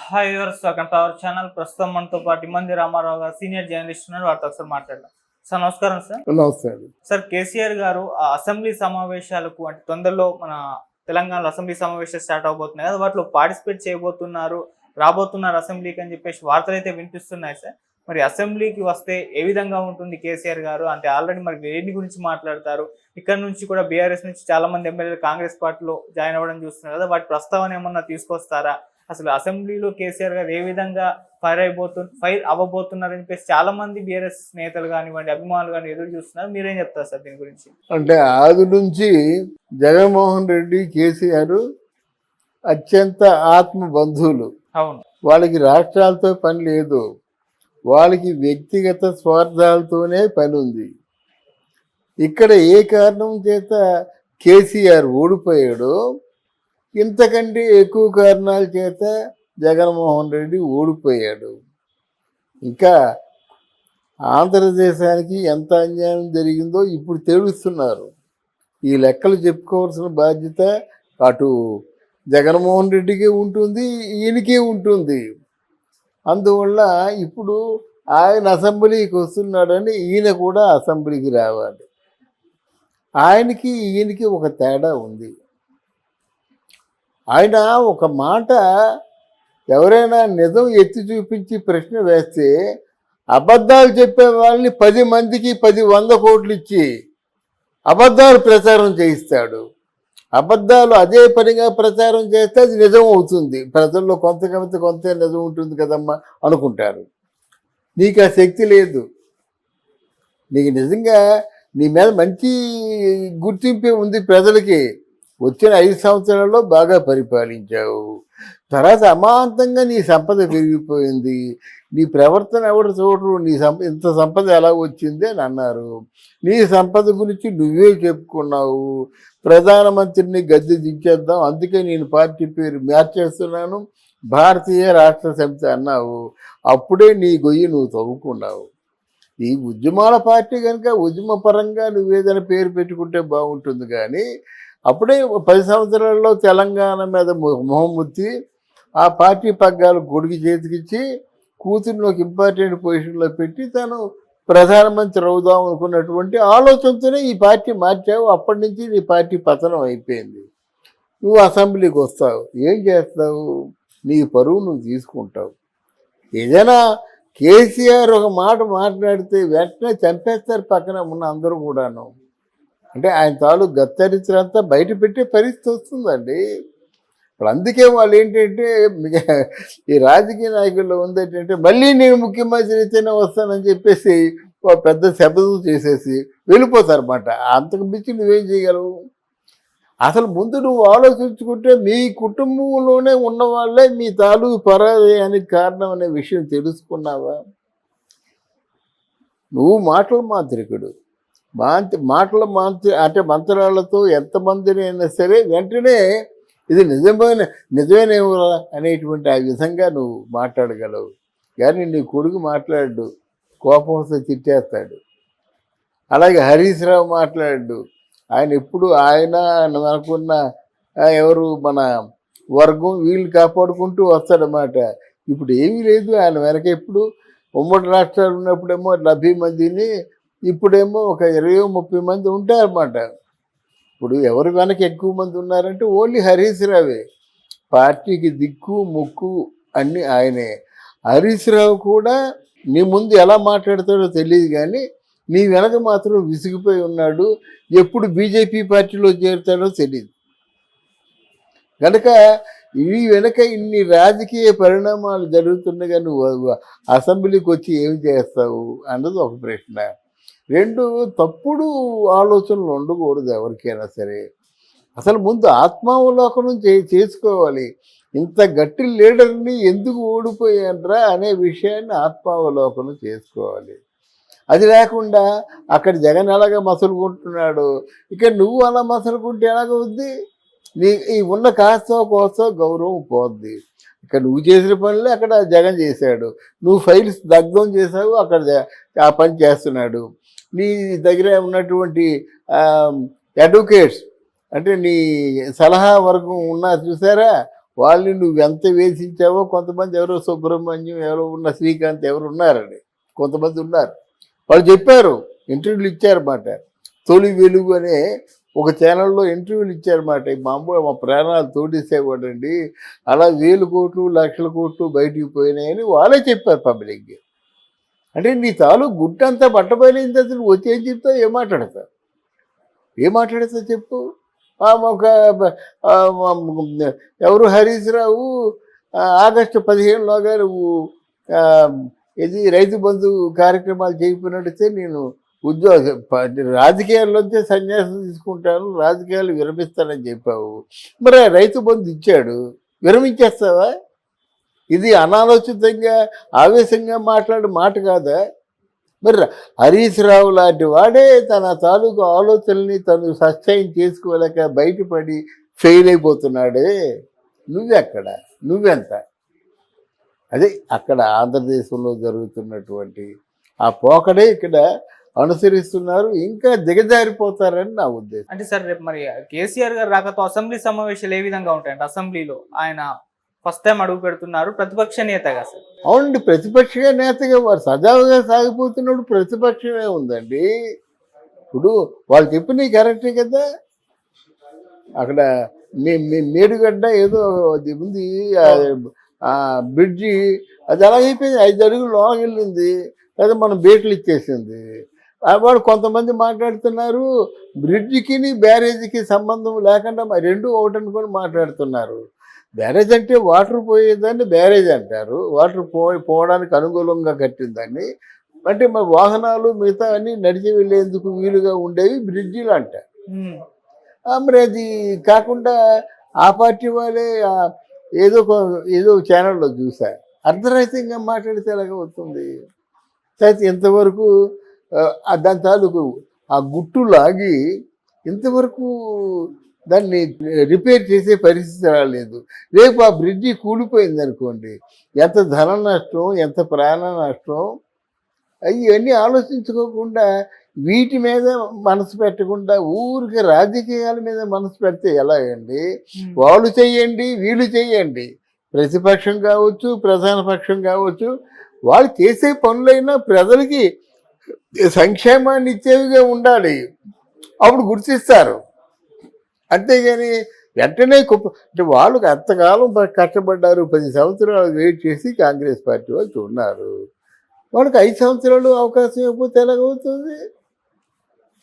Hi viewers, welcome to our channel. ప్రస్తుతం మనతో పాటు ఇమ్మంది రామారావు గారు సీనియర్ జర్నలిస్ట్ ఉన్నారు. వారితో ఒకసారి మాట్లాడదాం. సార్ నమస్కారం. సార్ నమస్తే అండి. సార్, కేసీఆర్ గారు ఆ అసెంబ్లీ సమావేశాలకు అంటే తొందరలో మన తెలంగాణలో అసెంబ్లీ సమావేశాలు స్టార్ట్ అవబోతున్నాయి కదా, వాటిలో పార్టిసిపేట్ రాబోతున్నారు అసెంబ్లీకి అని చెప్పేసి వార్తలు అయితే వినిపిస్తున్నాయి సార్. మరి అసెంబ్లీకి వస్తే ఏ విధంగా ఉంటుంది కేసీఆర్ గారు? అంటే ఆల్రెడీ మరి దేని గురించి మాట్లాడతారు? ఇక్కడ నుంచి కూడా బీఆర్ఎస్ నుంచి చాలా మంది ఎమ్మెల్యేలు కాంగ్రెస్ పార్టీలో జాయిన్ అవ్వడం చూస్తున్నారు కదా, వాటి ప్రస్తావన ఏమన్నా తీసుకొస్తారా? అసలు అసెంబ్లీలో కేసీఆర్ గారు ఏ విధంగా ఫైర్ అవ్వబోతున్నారని చెప్పేసి చాలా మంది బీఆర్ఎస్ నేతలు కానివ్వండి, అభిమానులు కానీ ఎదురు చూస్తున్నారు. మీరేం చెప్తారు సార్ దీని గురించి? అంటే ఆది నుంచి జగన్మోహన్ రెడ్డి, కేసీఆర్ అత్యంత ఆత్మ బంధువులు. అవును. వాళ్ళకి రాష్ట్రాలతో పని లేదు, వాళ్ళకి వ్యక్తిగత స్వార్థాలతోనే పని ఉంది. ఇక్కడ ఏ కారణం చేత కేసీఆర్ ఓడిపోయాడో ఇంతకంటే ఎక్కువ కారణాల చేత జగన్మోహన్ రెడ్డి ఓడిపోయాడు. ఇంకా ఆంధ్రదేశానికి ఎంత అన్యాయం జరిగిందో ఇప్పుడు తెలుస్తున్నారు. ఈ లెక్కలు చెప్పుకోవాల్సిన బాధ్యత అటు జగన్మోహన్ రెడ్డికి ఉంటుంది, ఈయనకే ఉంటుంది. అందువల్ల ఇప్పుడు ఆయన అసెంబ్లీకి వస్తున్నాడని ఈయన కూడా అసెంబ్లీకి రావాలి. ఆయనకి ఈయనకి ఒక తేడా ఉంది. ఆయన ఒక మాట ఎవరైనా నిజం ఎత్తి చూపించి ప్రశ్న వేస్తే అబద్ధాలు చెప్పే వాళ్ళని 10 మందికి 100 కోట్లు ఇచ్చి అబద్ధాలు ప్రచారం చేయిస్తాడు. అబద్ధాలు అదే పనిగా ప్రచారం చేస్తే అది నిజం అవుతుంది. ప్రజల్లో కొంత నిజం ఉంటుంది కదమ్మా అనుకుంటారు. నీకు ఆ శక్తి లేదు. నీకు నిజంగా నీ మీద మంచి గుర్తింపే ఉంది ప్రజలకి. వచ్చిన 5 సంవత్సరాల్లో బాగా పరిపాలించావు. తర్వాత అమాంతంగా నీ సంపద పెరిగిపోయింది. నీ ప్రవర్తన ఎవరు చూడరు. ఇంత సంపద ఎలా వచ్చింది అని అన్నారు. నీ సంపద గురించి నువ్వే చెప్పుకున్నావు. ప్రధానమంత్రిని గద్దె దించేద్దాం, అందుకే నేను పార్టీ పేరు మార్చేస్తున్నాను, భారతీయ రాష్ట్ర సమితి అన్నావు. అప్పుడే నీ గొయ్యి నువ్వు తవ్వుకున్నావు. ఈ ఉద్యమాల పార్టీ కనుక ఉద్యమ పరంగా నువ్వేదైనా పేరు పెట్టుకుంటే బాగుంటుంది. కానీ అప్పుడే 10 సంవత్సరాల్లో తెలంగాణ మీద మొహముత్తి ఆ పార్టీ పగ్గాలు కొడుకు చేతికిచ్చి కూతుర్ని ఒక ఇంపార్టెంట్ పొజిషన్లో పెట్టి తను ప్రధానమంత్రి అవుదాం అనుకున్నటువంటి ఆలోచనతోనే ఈ పార్టీ మార్చావు. అప్పటి నుంచి నీ పార్టీ పతనం అయిపోయింది. నువ్వు అసెంబ్లీకి వస్తావు, ఏం చేస్తావు? నీ పరువు నువ్వు తీసుకుంటావు. ఏదైనా కేసీఆర్ ఒక మాట మాట్లాడితే వెంటనే చంపేస్తారు పక్కన ఉన్న అందరూ కూడాను. అంటే ఆయన తాలూకు గత్తరిత్ర అంతా బయట పెట్టే పరిస్థితి వస్తుందండి. ఇప్పుడు అందుకే వాళ్ళు ఏంటంటే ఈ రాజకీయ నాయకుల్లో ఉంది ఏంటంటే మళ్ళీ నేను ముఖ్యమంత్రి అయితేనే వస్తానని చెప్పేసి పెద్ద శబ్దం చేసేసి వెళ్ళిపోతారన్నమాట. అంతకు మించి నువ్వేం చేయగలవు? అసలు ముందు నువ్వు ఆలోచించుకుంటే మీ కుటుంబంలోనే ఉన్న వాళ్ళే మీ తాలూకు పరాజయానికి కారణం అనే విషయం తెలుసుకున్నావా? నువ్వు మాటల మాంత్రికుడు. మాటల అంటే మంత్రాలతో ఎంతమందిని అయినా సరే వెంటనే ఇది నిజమేనేమో అనేటువంటి ఆ విధంగా నువ్వు మాట్లాడగలవు. కానీ నీ కొడుకు మాట్లాడు, కోపం వస్తే తిట్టేస్తాడు. అలాగే హరీష్ రావు మాట్లాడు, ఆయన ఎప్పుడు ఆయన అనుకున్న ఎవరు మన వర్గం వీళ్ళు కాపాడుకుంటూ వస్తాడనమాట. ఇప్పుడు ఏమీ లేదు ఆయన వెనక. ఎప్పుడు ఉమ్మడి రాష్ట్రాలు ఉన్నప్పుడేమో 70 మందిని, ఇప్పుడేమో ఒక 20-30 మంది ఉంటారన్నమాట. ఇప్పుడు ఎవరి వెనక ఎక్కువ మంది ఉన్నారంటే ఓన్లీ హరీష్ రావే. పార్టీకి దిక్కు ముక్కు అన్నీ ఆయనే. హరీష్ రావు కూడా నీ ముందు ఎలా మాట్లాడతాడో తెలియదు, కానీ నీ వెనక మాత్రం విసిగిపోయి ఉన్నాడు. ఎప్పుడు బీజేపీ పార్టీలో చేరుతాడో తెలియదు. కనుక ఈ వెనక ఇన్ని రాజకీయ పరిణామాలు జరుగుతుండగా నువ్వు అసెంబ్లీకి వచ్చి ఏం చేస్తావు అన్నది ఒక ప్రశ్న. 2, తప్పుడు ఆలోచనలు ఉండకూడదు ఎవరికైనా సరే. అసలు ముందు ఆత్మావలోకనం చేసుకోవాలి. ఇంత గట్టి లీడర్ని ఎందుకు ఓడిపోయాన్రా అనే విషయాన్ని ఆత్మావలోకనం చేసుకోవాలి. అది లేకుండా అక్కడ జగన్ ఎలాగ మసలుకుంటున్నాడు, ఇక్కడ నువ్వు అలా మసలుకుంటే ఎలాగవుద్ది? ఈ ఉన్న కాస్తో కోస్తో గౌరవం పోద్ది. ఇక్కడ నువ్వు చేసిన పనులే అక్కడ జగన్ చేశాడు. నువ్వు ఫైల్స్ దగ్ధం చేసావు, అక్కడ ఆ పని చేస్తున్నాడు. నీ దగ్గర ఉన్నటువంటి అడ్వకేట్స్ అంటే నీ సలహా వర్గం ఉన్నారు చూసారా, వాళ్ళని నువ్వు ఎంత వేసించావో కొంతమంది ఎవరో సుబ్రహ్మణ్యం ఎవరో ఉన్న శ్రీకాంత్ ఎవరు ఉన్నారండి, కొంతమంది ఉన్నారు. వాళ్ళు చెప్పారు, ఇంటర్వ్యూలు ఇచ్చారన్నమాట. తొలి వెలుగు అనే ఒక ఛానల్లో ఇంటర్వ్యూలు ఇచ్చారన్నమాట. మా అమ్మ మా ప్రాణాలు తోడేసేవాడండి, అలా 1000 కోట్లు 1,00,000 కోట్లు బయటికి పోయినాయని వాళ్ళే చెప్పారు పబ్లిక్కి. అంటే నీ తాలూకు గుట్టంతా బట్టబయలైన తర్వాత నువ్వు వచ్చి ఏం చెప్తావు, ఏం మాట్లాడతావు చెప్పు. ఒక ఎవరు హరీష్ రావు ఆగస్టు 15లోగా నువ్వు ఇది రైతు బంధు కార్యక్రమాలు చేయకపోయినట్టయితే నేను రాజకీయాల్లోంచే సన్యాసం తీసుకుంటాను, రాజకీయాలు విరమిస్తానని చెప్పావు. మరి రైతు బంధు ఇచ్చాడు, విరమించేస్తావా? ఇది అనాలోచితంగా ఆవేశంగా మాట్లాడే మాట కాదా? మరి హరీష్ రావు లాంటి వాడే తన తాలూకు ఆలోచనల్ని తను సస్టైన్ చేసుకోలేక బయటపడి ఫెయిల్ అయిపోతున్నాడే. నువ్వెంత? అదే అక్కడ ఆంధ్రదేశంలో జరుగుతున్నటువంటి ఆ పోకడే ఇక్కడ అనుసరిస్తున్నారు, ఇంకా దిగజారిపోతారని నా ఉద్దేశం. అంటే సార్ రేపు మరి కేసీఆర్ గారు రాకతో అసెంబ్లీ సమావేశాలు ఏ విధంగా ఉంటాయంటే, అసెంబ్లీలో ఆయన ఫస్ట్ టైం అడుగు పెడుతున్నారు, ప్రతిపక్ష నేతగా సార్. అవునండి, ప్రతిపక్ష నేతగా వారు సజావుగా సాగిపోతున్నప్పుడు ప్రతిపక్షమే ఉందండి. ఇప్పుడు వాళ్ళు చెప్పినవి కరెక్టే కదా. అక్కడ మేడుగడ్డ ఏదో అది ఉంది, బ్రిడ్జి అది అలాగైపోయింది, 5 అడుగులు లోకి వెళ్ళింది, లేదా మనం బేట్లు ఇచ్చేసింది. వాడు కొంతమంది మాట్లాడుతున్నారు బ్రిడ్జికి బ్యారేజీకి సంబంధం లేకుండా రెండు ఒకటి అనుకొని మాట్లాడుతున్నారు. బ్యారేజ్ అంటే వాటర్ పోయేదాన్ని బ్యారేజ్ అంటారు, వాటర్ పోవడానికి అనుకూలంగా కట్టిందాన్ని. అంటే మరి వాహనాలు మిగతా అన్నీ నడిచి వెళ్ళేందుకు వీలుగా ఉండేవి బ్రిడ్జిలు అంటారు. మరి అది కాకుండా ఆ పార్టీ వాళ్ళే ఏదో ఛానల్లో చూసా, అర్ధరహితంగా మాట్లాడితే ఎలాగ అవుతుంది? అయితే ఇంతవరకు దాని తాలూకు ఆ గుట్టు లాగి ఇంతవరకు దాన్ని రిపేర్ చేసే పరిస్థితి రాలేదు. రేపు ఆ బ్రిడ్జి కూలిపోయింది అనుకోండి, ఎంత ధన నష్టం, ఎంత ప్రాణ నష్టం. ఇవన్నీ ఆలోచించుకోకుండా వీటి మీద మనసు పెట్టకుండా ఊరికి రాజకీయాల మీద మనసు పెడితే ఎలాగండి? వాళ్ళు చెయ్యండి, వీళ్ళు చెయ్యండి, ప్రతిపక్షం కావచ్చు ప్రధాన పక్షం కావచ్చు, వాళ్ళు చేసే పనులైనా ప్రజలకి సంక్షేమాన్ని ఇచ్చేవిగా ఉండాలి, అప్పుడు గుర్తిస్తారు. అంతేగాని వెంటనే అంటే వాళ్ళకి అంతకాలం కష్టపడ్డారు, 10 సంవత్సరాలు వెయిట్ చేసి కాంగ్రెస్ పార్టీ వాళ్ళు ఉన్నారు. వాళ్ళకి 5 సంవత్సరాలు అవకాశం ఇవ్వకపోతే ఎలాగవుతుంది?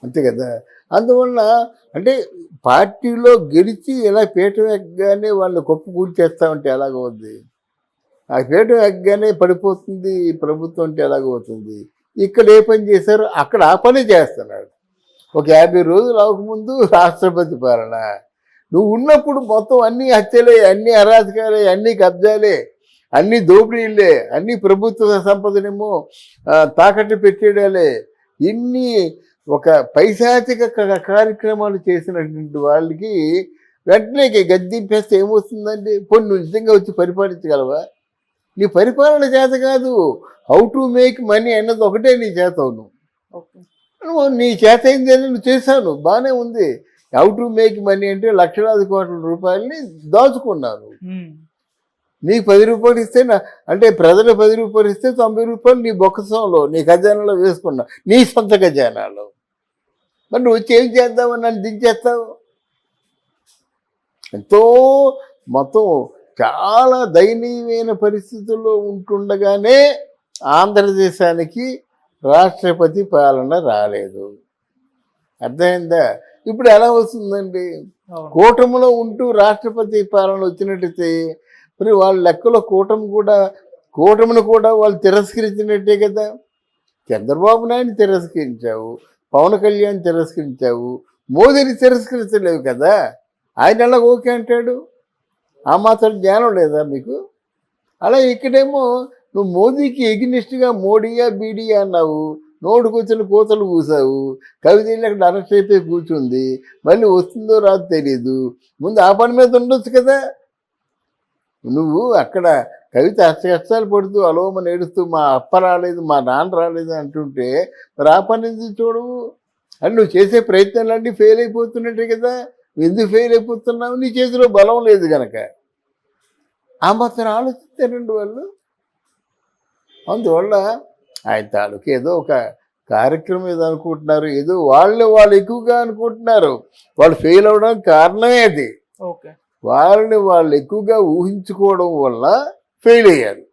అంతే కదా. అందువల్ల అంటే పార్టీలో గెలిచి ఇలా పీఠం ఎక్కగానే వాళ్ళని కుప్ప కూల్చేస్తామంటే ఎలాగవుద్ది? ఆ పీఠం ఎక్కగానే పడిపోతుంది ప్రభుత్వం అంటే ఎలాగవుతుంది? ఇక్కడ ఏ పని చేశారో అక్కడ ఆ పని చేస్తున్నాడు. ఒక 50 రోజులు అవ్వకముందు రాష్ట్రపతి పాలన, నువ్వు ఉన్నప్పుడు మొత్తం అన్ని హత్యలే, అన్ని అరాచకాలే, అన్ని కబ్జాలే, అన్ని దోపిడీలే, అన్ని ప్రభుత్వ సంపదనేమో తాకట్టు పెట్టేయడాలే, ఇన్ని ఒక పైశాచిక కార్యక్రమాలు చేసినటువంటి వాళ్ళకి వెంటనే గద్దెంపేస్తే ఏమొస్తుందండి? పోనీ నువ్వు నిజంగా వచ్చి పరిపాలించగలవా? నీ పరిపాలన చేత కాదు, హౌ టు మేక్ మనీ అన్నది ఒకటే నీ చేత. నువ్వు నీ చేత అయింది అని నువ్వు చేశాను, బాగానే ఉంది. హౌ టు మేక్ మనీ అంటే లక్షలాది కోట్ల రూపాయలని దాచుకున్నాను. నీకు 10 రూపాయలు ఇస్తే అంటే ప్రజలు 10 రూపాయలు ఇస్తే 90 రూపాయలు నీ బొక్కసంలో నీ ఖజానాలో వేసుకున్నావు, నీ సొంత ఖజానాలో. మరి నువ్వు వచ్చి ఏం చేద్దామని నన్ను దించేస్తావు? ఎంతో మొత్తం చాలా దయనీయమైన పరిస్థితుల్లో ఉంటుండగానే ఆంధ్రదేశానికి రాష్ట్రపతి పాలన రాలేదు. అర్థమైందా? ఇప్పుడు ఎలా వస్తుందండి? కూటమిలో ఉంటూ రాష్ట్రపతి పాలన వచ్చినట్టయితే మరి వాళ్ళ లెక్కలో కూటమిని కూడా వాళ్ళు తిరస్కరించినట్టే కదా. చంద్రబాబు నాయుడు తిరస్కరించావు, పవన్ కళ్యాణ్ తిరస్కరించావు, మోదీని తిరస్కరించలేవు కదా. ఆయన ఎలా ఓకే అంటాడు? ఆ మాత్రం జ్ఞానం లేదా మీకు? అలా ఇక్కడేమో నువ్వు మోదీకి ఎగ్నిస్ట్గా మోడీయా బీడీయా అన్నావు, నోటుకొచ్చిన కోతలు కూసావు, కవితలు అక్కడ అరెస్ట్ అయిపోయి కూర్చుంది, మళ్ళీ వస్తుందో రాదు తెలియదు. ముందు ఆ పని మీద ఉండొచ్చు కదా. నువ్వు అక్కడ కవిత కష్టాలు పడుతూ అలోమని ఏడుస్తూ మా అప్ప రాలేదు, మా నాన్న రాలేదు అంటుంటే మరి ఆ పని ఎందుకు చూడవు? అని నువ్వు చేసే ప్రయత్నాలన్నీ ఫెయిల్ అయిపోతున్నట్టే కదా. ఎందుకు ఫెయిల్ అయిపోతున్నావు? నీ చేతిలో బలం లేదు కనుక. ఆ మాత్రం ఆలోచిస్తారండి వాళ్ళు. అందువల్ల ఆయన తాలూకు ఏదో ఒక కార్యక్రమం ఏదో అనుకుంటున్నారు, ఏదో వాళ్ళు ఎక్కువగా అనుకుంటున్నారు. వాళ్ళు ఫెయిల్ అవ్వడానికి కారణమే అది. ఓకే. వాళ్ళు ఎక్కువగా ఊహించుకోవడం వల్ల ఫెయిల్ అయ్యారు.